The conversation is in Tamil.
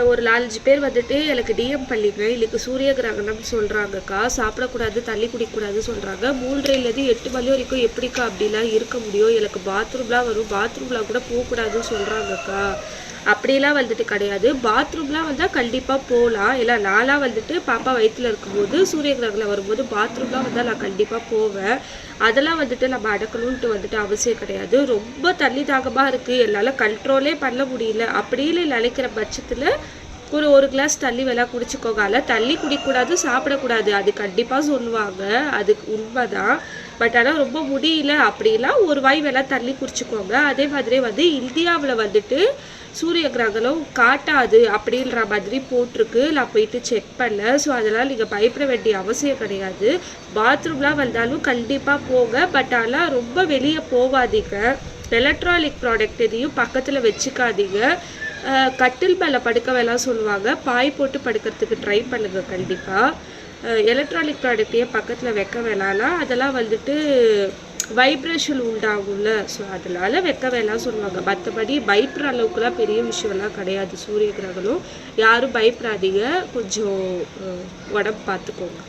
ஒரு 4-5 பேர் வந்துட்டு எனக்கு டிஎம் பண்ணிங்க, இன்னைக்கு சூரிய கிரகணம்னு சொல்கிறாங்கக்கா, சாப்பிடக்கூடாது தண்ணி குடிக்கக்கூடாதுன்னு சொல்கிறாங்க, 3:30லேருந்து 8 மணி வரைக்கும் எப்படிக்கா அப்படிலாம் இருக்க முடியும், எனக்கு பாத்ரூம்லாம் வரும், பாத்ரூம்லாம் கூட போகக்கூடாதுன்னு சொல்கிறாங்கக்கா. அப்படிலாம் வந்துட்டு கிடையாது. பாத்ரூம்லாம் வந்தால் கண்டிப்பாக போகலாம். இல்லை நான்லாம் வந்துட்டு பாப்பா வயிற்றில் இருக்கும்போது சூரிய கிரகணம் வரும்போது பாத்ரூம்லாம் வந்தால் நான் கண்டிப்பாக போவேன். அதெல்லாம் வந்துட்டு நம்ம அடக்கணுன்ட்டு வந்துட்டு அவசியம் கிடையாது. ரொம்ப தண்ணி தாகமாக இருக்குது, என்னால் கண்ட்ரோலே பண்ண முடியல அப்படின்னு நினைக்கிற பட்சத்தில் ஒரு கிளாஸ் தண்ணி வேணா குடிச்சுக்கோங்க. அதில் தண்ணி குடிக்கக்கூடாது, சாப்பிடக்கூடாது, அது கண்டிப்பாக சொல்லுவாங்க, அதுக்கு உண்மைதான். பட் ஆனால் ரொம்ப முடியல அப்படின்னா ஒரு வாய் வேணா தண்ணி குடிச்சுக்கோங்க. அதே மாதிரி வந்து இந்தியாவில் வந்துட்டு சூரிய கிரகணம் காட்டாது அப்படின்ற மாதிரி போட்டிருக்கு. நான் போயிட்டு செக் பண்ணேன். ஸோ அதெல்லாம் நீங்கள் பயப்பட வேண்டிய அவசியம் கிடையாது. பாத்ரூம்லாம் வந்தாலும் கண்டிப்பாக போங்க. பட் ஆனால் ரொம்ப வெளியே போகாதீங்க. எலக்ட்ரானிக் ப்ராடக்ட் எதையும் பக்கத்தில் வச்சுக்காதீங்க. கட்டில் மேலே படுக்க வேணாம் சொல்லுவாங்க, பாய் போட்டு படுக்கிறதுக்கு ட்ரை பண்ணுங்கள் கண்டிப்பாக. எலக்ட்ரானிக் ப்ராடக்டையே பக்கத்தில் வைக்க வேணாம்னா அதெல்லாம் வந்துட்டு வைப்ரேஷன் உண்டாகும்ல, ஸோ அதனால வைக்க வேணாம் சொல்லுவாங்க. மற்றபடி பயப்படுற அளவுக்குலாம் பெரிய விஷயம்லாம் கிடையாது சூரிய கிரகணம். யாரும் பயப்படாதீங்க, கொஞ்சம் உடம்பு பார்த்துக்கோங்க.